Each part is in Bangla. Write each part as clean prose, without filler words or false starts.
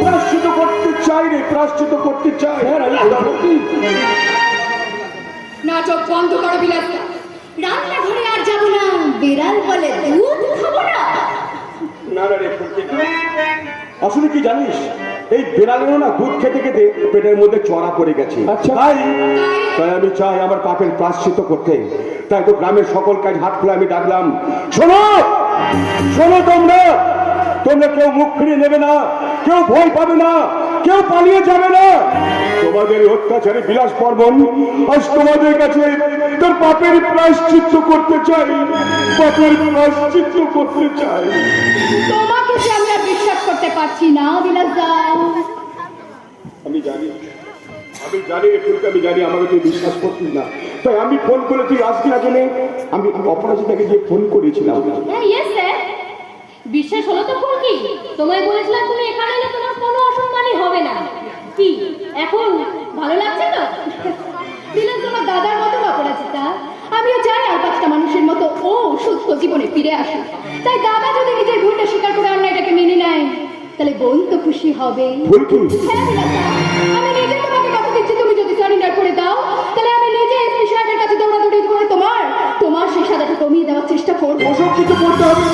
প্রায়শ্চিত করতে চাই রে, প্রায়শ্চিত করতে চাই। নাটক বন্ধ করো বিলাসদা। রান্নাঘরে আর যাবো না, বিড়াল বলে দুধ খাবো না। না না রে, আসলে কি জানিস, এই বিড়ালেরও না দুধ খেতে খেতে পেটের মধ্যে চড়া পড়ে গেছে। আচ্ছা, তাই আমি চাই আমার পাপের প্রায়শ্চিত করতে। তাই তো গ্রামের সকল কাজ হাত খুলে আমি ডাকলাম, শোনো শোনো, তোমরা তোমরা কেউ মুখ ফিরিয়ে নেবে না, কেউ ভয় পাবে না, কেউ পালিয়ে যাবে না। তোমাদের অত্যাচারী বিলাস পর্বণ আজ তোমাদের কাছে তোর পাপের প্রায়শ্চিত্ত করতে চাই, পাপের প্রায়শ্চিত্ত করতে চাই। তোমাকে যে আমি আর বিশ্বাস করতে পারছি না বিলাসদা। আমি জানি, আমি জানি ফুলকে, আমি জানি আমাকে তুই বিশ্বাস করছিস না, তাই আমি ফোন করে তুই আসবি না জেনে আমি অপরাজিতাকে গিয়ে ফোন করেছিলাম। বিশ্বাস হলো তো ফুলকি? তোমায় বলেছিলাম তুমি এখানে এলে তোমার কোনো অসম্মানই হবে না। কি এখন ভালো লাগছে তো? দিলাম তোমার দাদার মতো অপরাজিতা। আমিও চাই আর 5টা মানুষের মতো ও সুস্থ জীবনে ফিরে আসে। তাই দাদা যদি নিজের ভুলটা স্বীকার করে অন্যায়টাকে মেনে নেয়, তাহলে বোন তো খুশি হবে। আমি নিজে তোমাকে কথা দিচ্ছি, তুমি যদি সারেন্ডার করে দাও, তাহলে আমি নিজে এসপি সাহেবের কাছে দৌড়াদৌড়ি করে তোমার সেই সাদাটা কমিয়ে দেওয়ার চেষ্টা করবো। ওসব কিছু করতে হবে,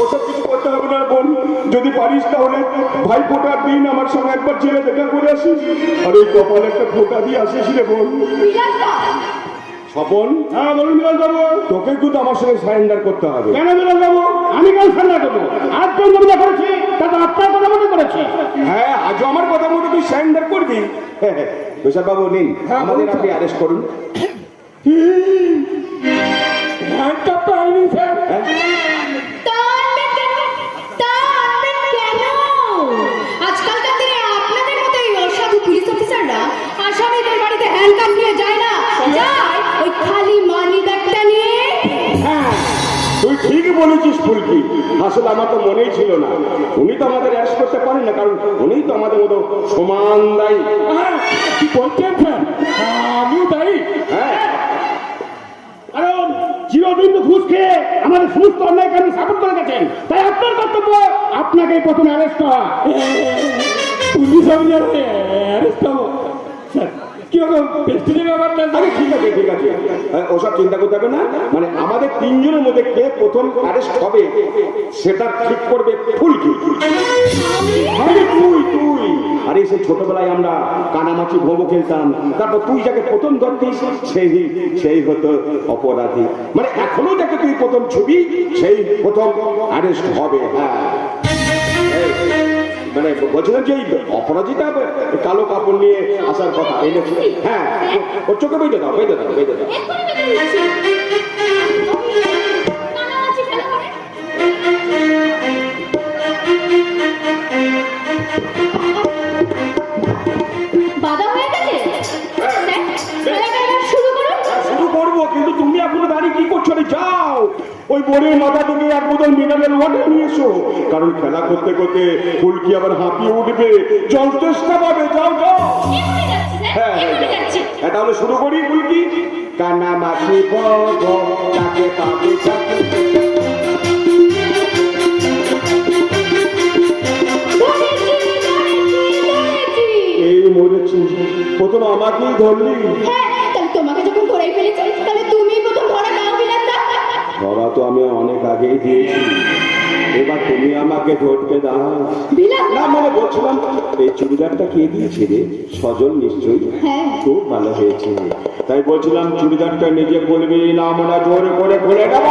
ওসব কিছু করতে হবে না বোন। যদি পারিস তাহলে ভাই ফোটার দিন আমার সঙ্গে একবার জেলে দেখা করে আসিস, আর ওই কপালে একটা ফোটা দিয়ে আসিস রে বোন। স্বপন, হ্যাঁ বলুন বিলাস বাবু। তোকে কিন্তু আমার সঙ্গে সারেন্ডার করতে হবে। কেন বিলাস বাবু? আমি কেন সারেন্ডার করবো? আজ পর্যন্ত যা করেছি তা তো আপনার কথা মতো করেছি। হ্যাঁ, আজও আমার কথা মতো তুই সারেন্ডার করবি। বিশাল বাবু নিন, আমাদের আপনি অ্যারেস্ট করুন। আজকালকার দিনে আপনাদের মতো এই অসাধু পুলিশ অফিসাররা আসামিদের বাড়িতে হ্যান্ডকাফ নিয়ে যায় না, যায় ওই খালি মানি ব্যাগটা নিয়ে। তুই ঠিক বলেছিস ফুলকি, আসলে আমার তো মনেই ছিল না। উনি তো আমাদের অ্যারেস্ট করতে পারেন না, কারণ উনি তো আমাদের মতো সমান দায়ী। কি বলছেন স্যার? আমিও দায়ী। হ্যাঁ, কারণ চিরদিন তো ঘুষ খেয়ে আমাদের সমস্ত অন্যায় কারণ সাপোর্ট করে গেছেন, তাই আপনার কর্তব্য আপনাকে প্রথমে অ্যারেস্ট করা। পুলিশ অফিসার অ্যারেস্ট হবো স্যার? ঠিক আছে ঠিক আছে, ওসব চিন্তা করতে হবে না। মানে আমাদের তিনজনের মধ্যে কে প্রথম অ্যারেস্ট হবে সেটা ঠিক করবে ফুলকি। তুই আরে সেই ছোটবেলায় আমরা কানামাছি ভোগো খেলতাম, তারপর তুই যাকে প্রথম ধরতিস সেই হতো অপরাধী। মানে এখনো যাকে তুই প্রথম ছবি সেই প্রথম অ্যারেস্ট হবে। হ্যাঁ, মানে বলছিলাম যে অপরাজিতা কালো কাপড় নিয়ে আসার কথা এনেছিল। হ্যাঁ, ওর চোখে বেঁধে দাও, বেঁধে দাও, বেঁধে দাও। শুরু করবো, কিন্তু তুমি এখনো দাঁড়িয়ে কি করছো? যাও ওই বোনের মাথা থেকে এক বোতল মিনারেল ওয়াটার নিয়ে এসো, কারণ খেলা করতে করতে ফুলকি আবার হাঁপিয়ে উঠবে, জল তেষ্টা পাবে। যাও যাও। হ্যাঁ, তাহলে শুরু করি ফুলকি। কানামাছি ভোগো তাকে পাবে এই মরেছি, প্রথম আমাকেই ধরলি। তোমাকে যখন ধরে ফেলেছি, তাহলে তুমি প্রথম ধরা দাও বিলাসদা। ধরা তো আমি অনেক আগেই দিয়েছি, এবার তুমি আমাকে ধরতে দাও। না মানে বলছিলাম, এই চুড়িদারটা কে দিয়েছে রে? সজল নিশ্চয়ই। খুব ভালো হয়েছে, তাই বলছিলাম চুড়িদারটা নিজে বলবি না, আমরা জোর করে খুলে দেব।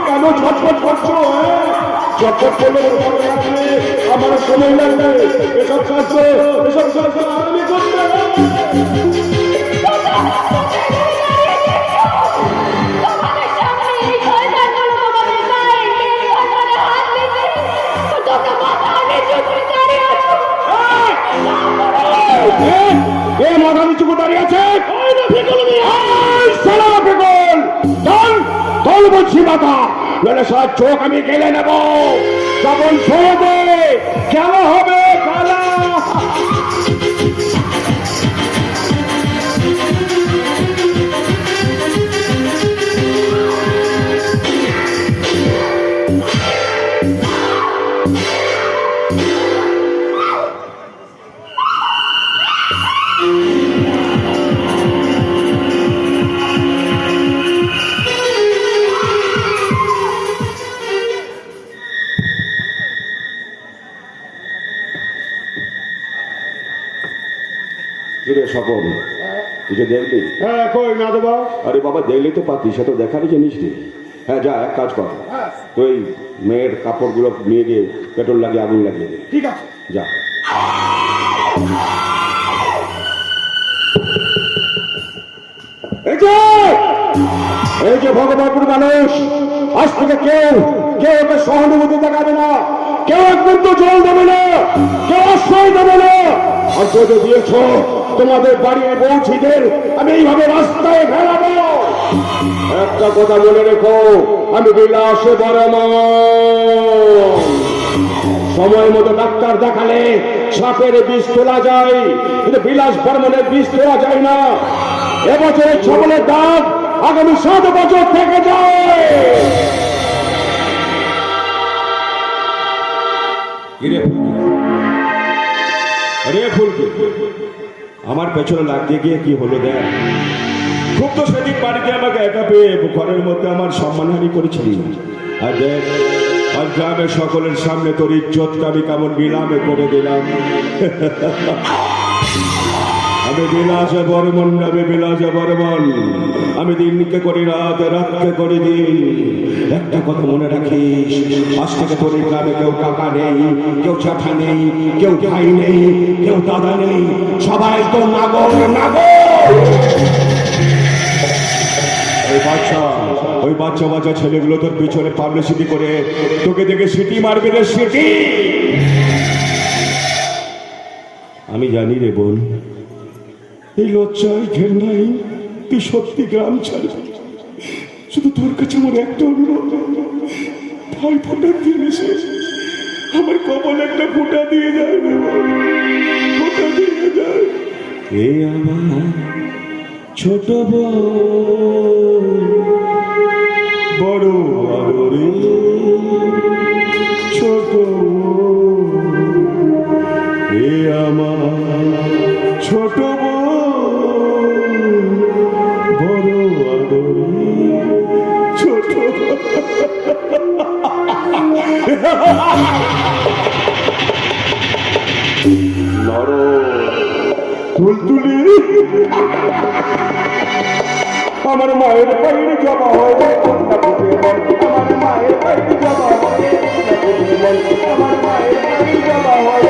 কেন ছটফট করছো? ছটফট করলে আমার সময় লাগবে। এসব কাজ আমি করতে মাথা নিচু দাঁড়িয়ে আছে। বলছি মাথা মেলে সব চোখ আমি গেলে নেব। তখন শোনে খেলা হবে, খেলা। কিরে স্বপন, তুই যে দেখলি? হ্যাঁ কই না দেবা? আরে বাবা দেখলি তো পাতি, সে তো দেখারই জিনিস নেই। হ্যাঁ যা, এক কাজ কর, তুই মেয়ের কাপড়গুলো নিয়ে গিয়ে পেট্রোল লাগিয়ে আগুন লাগিয়ে দে। ঠিক আছে। যা। এই যে ভগবানপুর মানুষ, আজ থেকে কেউ কেউ ওকে সহানুভূতি দেখাবে না, কেউ এক বিন্দু জল দেবে না, কেউ আশ্রয় দেবে না। আর যদি দিয়েছ তোমাদের বাড়ির বৌছিদের আমি এইভাবে রাস্তায় ফেলাবো। একটা কথা মনে রেখো, আমি বিলাসে বর্মন। সময় মতো ডাক্তার দেখালে সাপের বিষ তোলা যায়, কিন্তু বিলাস বর্মনের বিষ তোলা যায় না। এবছরের ছবলের দাগ আগামী 7 বছর থেকে যায়। আমার পেছনে লাগতে গিয়ে কি হলো দেখ। খুব তো সেদিন বাড়িতে আমাকে একা পেয়ে ঘরের মধ্যে আমার সম্মানহানি করেছিলি। আর দেখ, আজ গ্রামের সকলের সামনে তোর ইজ্জতটা আমি কেমন নিলামে করে দিলাম। আমি বিলাসে বর্মন, আমি বিলাসে বর্মন। আমি দিনকে করি রাত, রাতকে করি দিন। একটা কথা মনে রাখিস, আজ থেকে তোর এই গ্রামে কেউ কাকা নেই, কেউ চ্যাঠা নেই, কেউ ভাই নেই, কেউ দাদা নেই, সবাই তো নাগর নাগর। ওই বাচ্চা বাচ্চা ছেলেগুলো তোর পিছনে পাবলিসিটি করে তোকে দেখে সিটি মারবে রে, সিটি। আমি জানি রে বোন, এই লজ্জায় ঘেন্নাই তুই সত্যি গ্রাম ছাড়বি। শুধু তোর কাছে আমার একটা অনুরোধ, ভাই ফোটার দিন এসে আমার কপালে একটা ফোঁটা দিয়ে যায় রে বোন, ফোঁটা দিয়ে যায়। এই আমার ছোট বোন, বড় আদরে ছোট বোন, এ আমার ছোট বোন, বড় আদরে ছোট। তুলতুলি আমার মায়ের পায়ের জমা হয়, আমার মায়ের পায়ের জমা হয়, আমার মায়ের পায়ের জমা হয়।